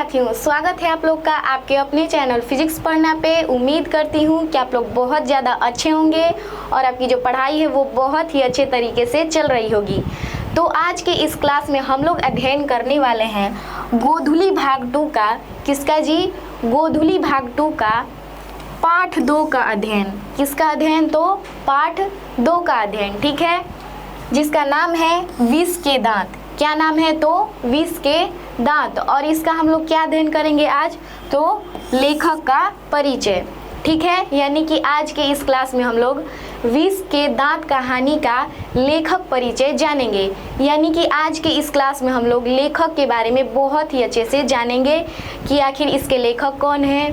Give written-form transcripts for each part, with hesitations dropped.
साथियों, स्वागत है आप लोग का आपके अपने चैनल फिजिक्स पढ़ना पे। उम्मीद करती हूँ कि आप लोग बहुत ज़्यादा अच्छे होंगे और आपकी जो पढ़ाई है वो बहुत ही अच्छे तरीके से चल रही होगी। तो आज के इस क्लास में हम लोग अध्ययन करने वाले हैं गोधुली भाग 2 का। किसका जी? गोधुली भाग 2 का पाठ 2 का अध्ययन। किसका अध्ययन? तो पाठ 2 का अध्ययन, ठीक है, जिसका नाम है विष के दांत। क्या नाम है? तो विष के दांत। और इसका हम लोग क्या अध्ययन करेंगे आज? तो लेखक का परिचय, ठीक है। यानी कि आज के इस क्लास में हम लोग विष के दांत कहानी का लेखक परिचय जानेंगे। यानी कि आज के इस क्लास में हम लोग लेखक के बारे में बहुत ही अच्छे से जानेंगे कि आखिर इसके लेखक कौन है,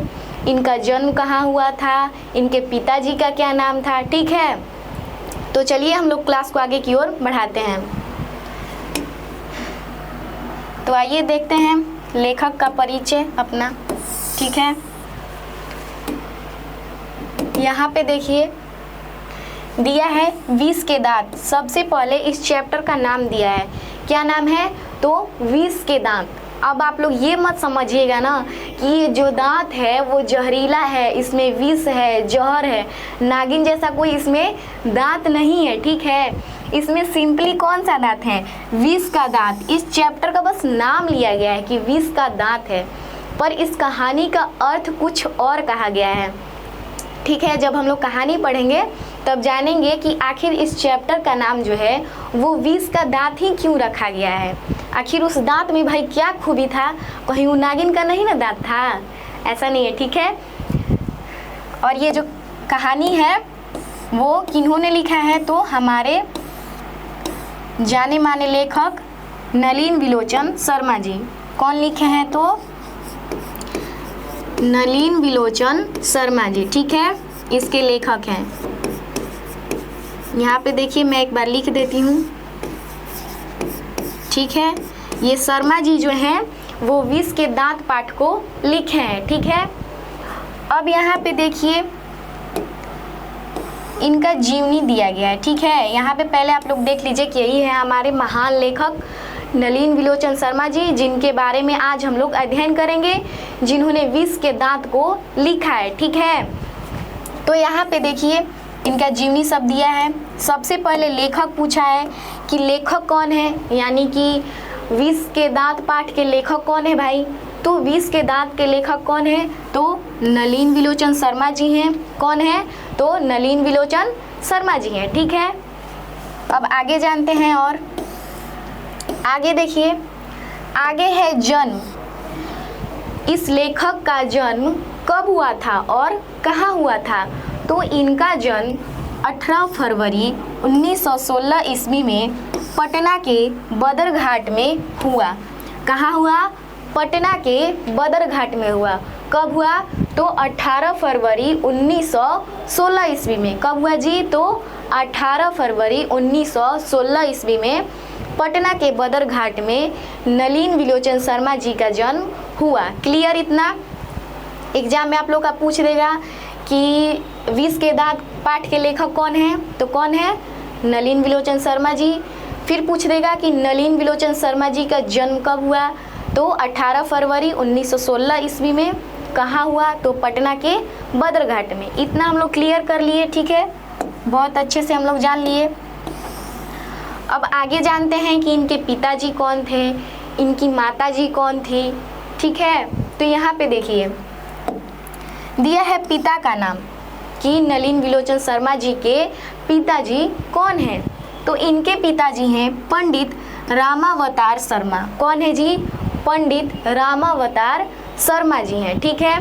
इनका जन्म कहाँ हुआ था, इनके पिताजी का क्या नाम था, ठीक है। तो चलिए हम लोग क्लास को आगे की ओर बढ़ाते हैं। तो आइए देखते हैं लेखक का परिचय अपना, ठीक है। यहाँ पे देखिए दिया है विष के दांत। सबसे पहले इस चैप्टर का नाम दिया है। क्या नाम है? तो विष के दांत। अब आप लोग ये मत समझिएगा ना कि ये जो दांत है वो जहरीला है, इसमें विष है, जहर है। नागिन जैसा कोई इसमें दांत नहीं है, ठीक है। इसमें सिंपली कौन सा दांत है? विष का दांत। इस चैप्टर का बस नाम लिया गया है कि विष का दांत है, पर इस कहानी का अर्थ कुछ और कहा गया है, ठीक है। जब हम लोग कहानी पढ़ेंगे तब जानेंगे कि आखिर इस चैप्टर का नाम जो है वो विष का दांत ही क्यों रखा गया है। आखिर उस दांत में भाई क्या खूबी था? कहीं वो नागिन का नहीं ना दांत था? ऐसा नहीं है, ठीक है। और ये जो कहानी है वो किन्होंने लिखा है? तो हमारे जाने माने लेखक नलिन विलोचन शर्मा जी। कौन लिखे हैं? तो नलिन विलोचन शर्मा जी, ठीक है, इसके लेखक हैं। यहाँ पे देखिए मैं एक बार लिख देती हूँ, ठीक है। ये शर्मा जी जो हैं वो विष के दांत पाठ को लिखे हैं, ठीक है। अब यहाँ पे देखिए इनका जीवनी दिया गया है, ठीक है। यहाँ पे पहले आप लोग देख लीजिए कि यही है हमारे महान लेखक नलिन विलोचन शर्मा जी, जिनके बारे में आज हम लोग अध्ययन करेंगे, जिन्होंने विष के दांत को लिखा है, ठीक है। तो यहाँ पे देखिए इनका जीवनी सब दिया है। सबसे पहले लेखक पूछा है कि लेखक कौन है, यानी कि विष के दांत पाठ के लेखक कौन है भाई? तो विष के दांत के लेखक कौन है? तो नलिन विलोचन शर्मा जी हैं। कौन है? तो नलिन विलोचन शर्मा जी हैं, ठीक है। अब आगे जानते हैं और आगे देखिए, आगे है जन्म। इस लेखक का जन्म कब हुआ था और कहाँ हुआ था? तो इनका जन्म 18 फरवरी 1916 ईस्वी में पटना के बदरघाट में हुआ। कहाँ हुआ? पटना के बदरघाट में हुआ। कब हुआ? तो 18 फरवरी 1916 ईस्वी में। कब हुआ जी? तो 18 फरवरी 1916 ईस्वी में पटना के बदरघाट में नलिन विलोचन शर्मा जी का जन्म हुआ। क्लियर इतना? एग्जाम में आप लोग का पूछ देगा कि विष के दांत पाठ के लेखक कौन है? तो कौन है? नलिन विलोचन शर्मा जी। फिर पूछ देगा कि नलिन विलोचन शर्मा जी का जन्म कब हुआ? तो 18 फरवरी 1916 ईस्वी में। कहाँ हुआ? तो पटना के बदरघाट में। इतना हम लोग क्लियर कर लिए, ठीक है, बहुत अच्छे से हम लोग जान लिए। अब आगे जानते हैं कि इनके पिताजी कौन थे, इनकी माताजी कौन थी, ठीक है। तो यहाँ पे देखिए दिया है पिता का नाम कि नलिन विलोचन शर्मा जी के पिताजी कौन हैं। तो इनके पिताजी हैं पंडित रामावतार शर्मा। कौन है जी? पंडित रामावतार शर्मा जी हैं, ठीक है।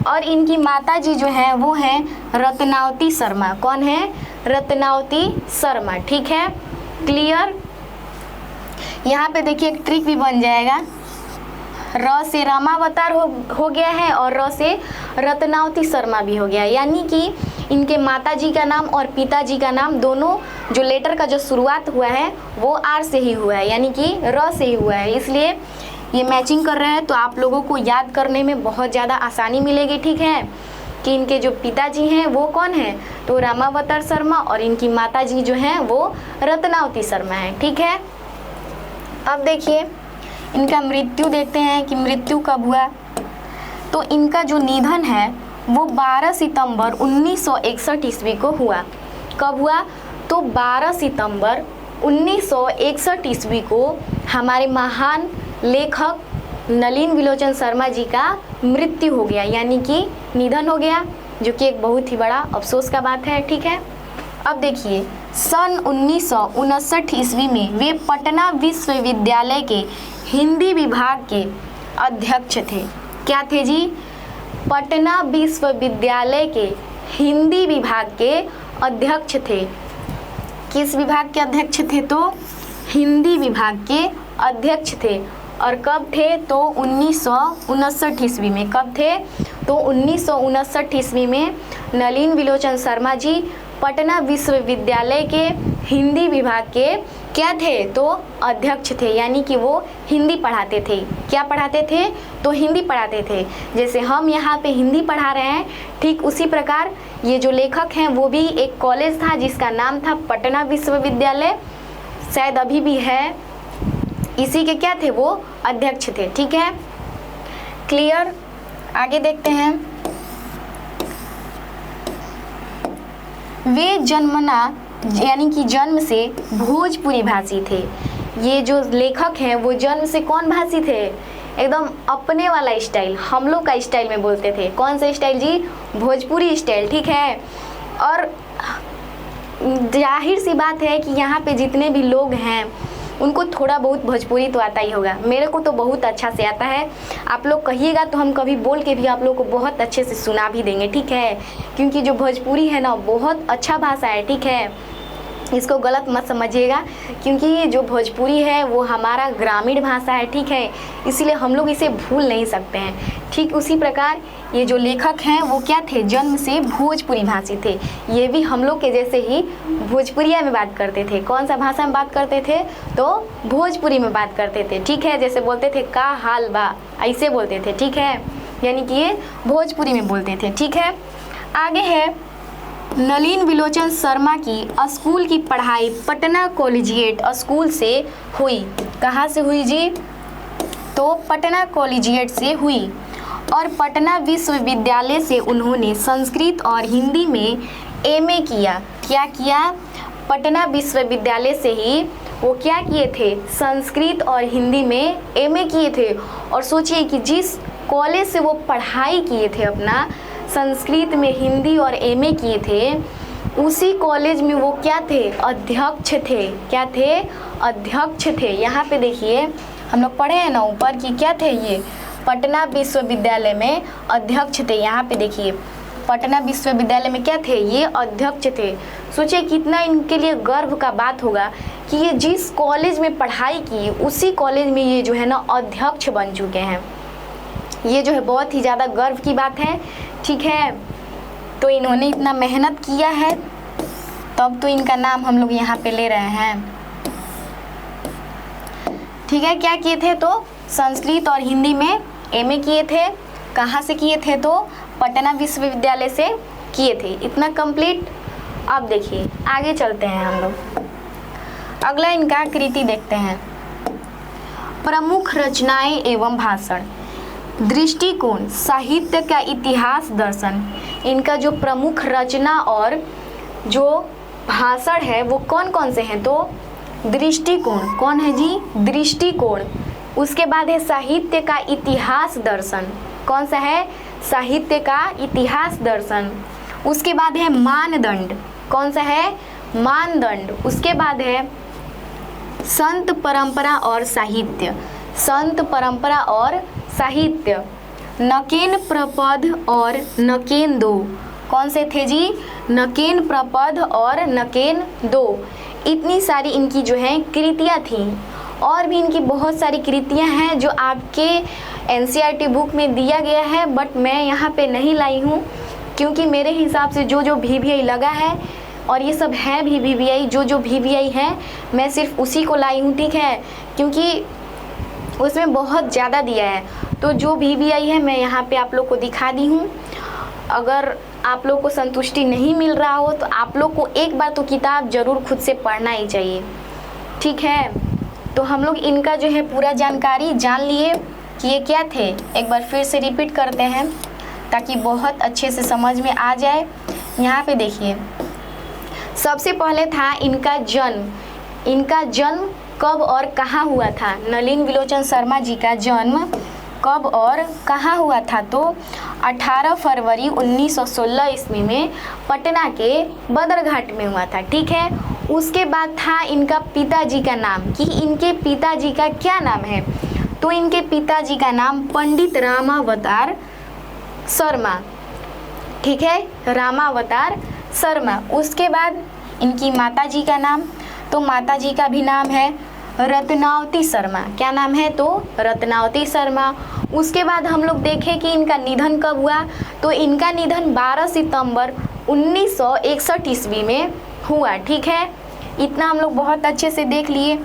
और इनकी माताजी जो है वो हैं रत्नावती शर्मा। कौन है? रत्नावती शर्मा, ठीक है। क्लियर? यहाँ पे देखिए एक ट्रिक भी बन जाएगा। र से रामावतार हो गया है और र से रत्नावती शर्मा भी हो गया, यानी कि इनके माताजी का नाम और पिताजी का नाम दोनों जो लेटर का जो शुरुआत हुआ है वो आर से ही हुआ है, यानी कि र से ही हुआ है, इसलिए ये मैचिंग कर रहे हैं। तो आप लोगों को याद करने में बहुत ज़्यादा आसानी मिलेगी, ठीक है, कि इनके जो पिताजी हैं वो कौन है? तो रामावतार शर्मा और इनकी माताजी जो हैं वो रत्नावती शर्मा है, ठीक है। अब देखिए इनका मृत्यु देखते हैं कि मृत्यु कब हुआ। तो इनका जो निधन है वो 12 सितंबर 1961 ईस्वी को हुआ। कब हुआ? तो 12 सितंबर 1961 ईस्वी को हमारे महान लेखक नलिन विलोचन शर्मा जी का मृत्यु हो गया, यानी कि निधन हो गया, जो कि एक बहुत ही बड़ा अफसोस का बात है। ठीक है, अब देखिए सन 1959 ईस्वी में वे पटना विश्वविद्यालय के हिंदी विभाग के अध्यक्ष थे। क्या थे जी? पटना विश्वविद्यालय के हिंदी विभाग के अध्यक्ष थे। किस विभाग के अध्यक्ष थे? तो हिंदी विभाग के अध्यक्ष थे। और कब थे? तो 1959 ईस्वी में। कब थे? तो 1959 ईस्वी में नलिन विलोचन शर्मा जी पटना विश्वविद्यालय के हिंदी विभाग के क्या थे? तो अध्यक्ष थे, यानी कि वो हिंदी पढ़ाते थे। क्या पढ़ाते थे? तो हिंदी पढ़ाते थे। जैसे हम यहाँ पे हिंदी पढ़ा रहे हैं, ठीक उसी प्रकार ये जो लेखक हैं वो भी एक कॉलेज था जिसका नाम था पटना विश्वविद्यालय, शायद अभी भी है, इसी के क्या थे? वो अध्यक्ष थे। ठीक है, क्लियर? आगे देखते हैं। वे जन्मना यानी कि जन्म से भोजपुरी भाषी थे। ये जो लेखक हैं वो जन्म से कौन भाषी थे? एकदम अपने वाला स्टाइल, हम लोग का स्टाइल में बोलते थे। कौन सा स्टाइल जी? भोजपुरी स्टाइल। ठीक है, और जाहिर सी बात है कि यहाँ पे जितने भी लोग हैं उनको थोड़ा बहुत भोजपुरी तो आता ही होगा। मेरे को तो बहुत अच्छा से आता है। आप लोग कहिएगा तो हम कभी बोल के भी आप लोग को बहुत अच्छे से सुना भी देंगे। ठीक है, क्योंकि जो भोजपुरी है ना बहुत अच्छा भाषा है। ठीक है, इसको गलत मत समझिएगा, क्योंकि ये जो भोजपुरी है वो हमारा ग्रामीण भाषा है। ठीक है, इसीलिए हम लोग इसे भूल नहीं सकते हैं। ठीक उसी प्रकार ये जो लेखक हैं वो क्या थे? जन्म से भोजपुरी भाषी थे। ये भी हम लोग के जैसे ही भोजपुरिया में बात करते थे। कौन सा भाषा में बात करते थे? तो भोजपुरी में बात करते थे। ठीक है, जैसे बोलते थे का हाल बा, ऐसे बोलते थे। ठीक है, यानी कि ये भोजपुरी में बोलते थे। ठीक है, आगे है नलिन विलोचन शर्मा की स्कूल की पढ़ाई पटना कॉलेजिएट स्कूल से हुई। कहाँ से हुई जी? तो पटना कॉलेजिएट से हुई। और पटना विश्वविद्यालय से उन्होंने संस्कृत और हिंदी में एमए किया। क्या किया? पटना विश्वविद्यालय से ही वो क्या किए थे? संस्कृत और हिंदी में एमए किए थे। और सोचिए कि जिस कॉलेज से वो पढ़ाई किए थे अपना संस्कृत में हिंदी और एमए किए थे, उसी कॉलेज में वो क्या थे? अध्यक्ष थे। क्या थे? अध्यक्ष थे। यहाँ पे देखिए हम लोग पढ़े हैं ना ऊपर कि क्या थे? ये पटना विश्वविद्यालय में अध्यक्ष थे। यहाँ पे देखिए पटना विश्वविद्यालय में क्या थे? ये अध्यक्ष थे। सोचिए कितना इनके लिए गर्व का बात होगा कि ये जिस कॉलेज में पढ़ाई की उसी कॉलेज में ये जो है ना अध्यक्ष बन चुके हैं। ये जो है बहुत ही ज़्यादा गर्व की बात है। ठीक है, तो इन्होंने इतना मेहनत किया है तब तो इनका नाम हम लोग यहाँ पे ले रहे हैं। ठीक है, क्या किए थे? तो संस्कृत और हिंदी में एमए किए थे। कहाँ से किए थे? तो पटना विश्वविद्यालय से किए थे। इतना कंप्लीट। अब देखिए आगे चलते हैं हम लोग। अगला इनका कृति देखते हैं। प्रमुख रचनाएं एवं भाषण, दृष्टिकोण, साहित्य का इतिहास, दर्शन। इनका जो प्रमुख रचना और जो भाषण है वो कौन कौन से हैं? तो दृष्टिकोण। कौन है जी? दृष्टिकोण। उसके बाद है साहित्य का इतिहास, दर्शन। कौन सा है? साहित्य का इतिहास, दर्शन। उसके बाद है मानदंड। कौन सा है? मानदंड। उसके बाद है संत परंपरा और साहित्य। संत परंपरा और साहित्य। नकेन प्रपद और नकेन दो। कौन से थे जी? नकेन प्रपद और नकेन दो। इतनी सारी इनकी जो है कृतियाँ थीं। और भी इनकी बहुत सारी कृतियाँ हैं जो आपके एनसीईआरटी बुक में दिया गया है, बट मैं यहाँ पे नहीं लाई हूँ क्योंकि मेरे हिसाब से जो जो VVI लगा है और ये सब है भी VVI, जो VVI है मैं सिर्फ उसी को लाई हूँ। ठीक है, क्योंकि उसमें बहुत ज़्यादा दिया है, तो जो VVI है मैं यहाँ पे आप लोग को दिखा दी हूँ। अगर आप लोग को संतुष्टि नहीं मिल रहा हो तो आप लोग को एक बार तो किताब ज़रूर खुद से पढ़ना ही चाहिए। ठीक है, तो हम लोग इनका जो है पूरा जानकारी जान लिए कि ये क्या थे। एक बार फिर से रिपीट करते हैं ताकि बहुत अच्छे से समझ में आ जाए। यहाँ पे देखिए, सबसे पहले था इनका जन्म। इनका जन्म कब और कहाँ हुआ था? नलिन विलोचन शर्मा जी का जन्म कब और कहाँ हुआ था? तो 18 फरवरी 1916 ईस्वी में पटना के बदरघाट में हुआ था। ठीक है। उसके बाद था इनका पिताजी का नाम, कि इनके पिताजी का क्या नाम है? तो इनके पिताजी का नाम पंडित रामावतार शर्मा। ठीक है, रामावतार शर्मा। उसके बाद इनकी माताजी का नाम, तो माताजी का भी नाम है रत्नावती शर्मा। क्या नाम है? तो रत्नावती शर्मा। उसके बाद हम लोग देखें कि इनका निधन कब हुआ, तो इनका निधन 12 सितंबर 1961 ईस्वी में हुआ। ठीक है, इतना हम लोग बहुत अच्छे से देख लिए।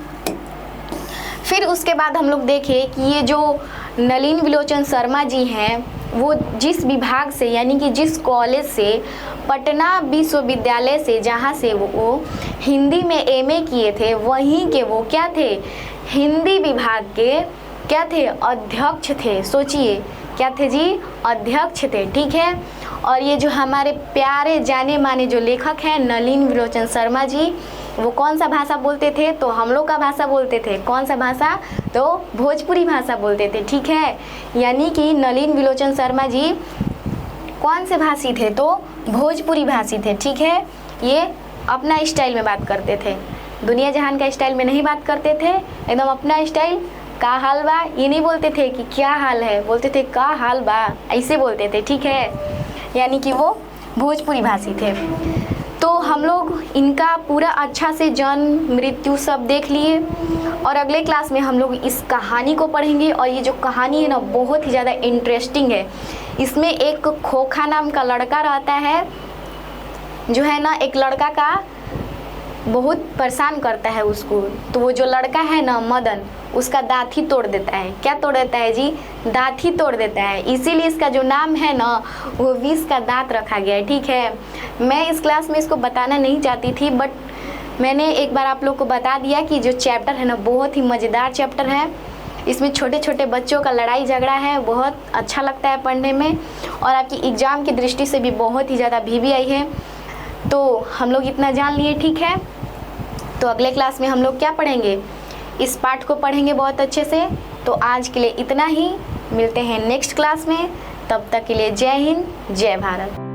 फिर उसके बाद हम लोग देखें कि ये जो नलिन विलोचन शर्मा जी हैं, वो जिस विभाग से, यानी कि जिस कॉलेज से, पटना विश्वविद्यालय से, जहाँ से वो हिंदी में एमए किए थे, वहीं के वो क्या थे? हिंदी विभाग के क्या थे? अध्यक्ष थे। सोचिए, क्या थे जी? अध्यक्ष थे। ठीक है। और ये जो हमारे प्यारे जाने माने जो लेखक हैं नलिन विलोचन शर्मा जी, वो कौन सा भाषा बोलते थे? तो हम लोग का भाषा बोलते थे। कौन सा भाषा? तो भोजपुरी भाषा बोलते थे। ठीक है, यानी कि नलिन विलोचन शर्मा जी कौन से भाषी थे? तो भोजपुरी भाषी थे। ठीक है, ये अपना स्टाइल में बात करते थे, दुनिया जहान का स्टाइल में नहीं बात करते थे, एकदम अपना स्टाइल। का हाल बा, ये नहीं बोलते थे कि क्या हाल है, बोलते थे का हाल बा, ऐसे बोलते थे। ठीक है, यानी कि वो भोजपुरी भाषी थे। तो हम लोग इनका पूरा अच्छा से जन्म मृत्यु सब देख लिए, और अगले क्लास में हम लोग इस कहानी को पढ़ेंगे। और ये जो कहानी है ना, बहुत ही ज़्यादा इंटरेस्टिंग है। इसमें एक खोखा नाम का लड़का रहता है, जो है ना, एक लड़का का बहुत परेशान करता है उसको। तो वो जो लड़का है ना, मदन, उसका दांत ही तोड़ देता है। क्या तोड़ देता है जी? दांत ही तोड़ देता है। इसीलिए इसका जो नाम है ना, वो विष का दांत रखा गया है। ठीक है, मैं इस क्लास में इसको बताना नहीं चाहती थी, बट मैंने एक बार आप लोग को बता दिया कि जो चैप्टर है ना, बहुत ही मज़ेदार चैप्टर है। इसमें छोटे छोटे बच्चों का लड़ाई झगड़ा है, बहुत अच्छा लगता है पढ़ने में, और आपकी एग्ज़ाम की दृष्टि से भी बहुत ही ज़्यादा VVI है। तो हम लोग इतना जान लिए। ठीक है, तो अगले क्लास में हम लोग क्या पढ़ेंगे? इस पाठ को पढ़ेंगे बहुत अच्छे से। तो आज के लिए इतना ही, मिलते हैं नेक्स्ट क्लास में। तब तक के लिए जय हिंद, जय भारत।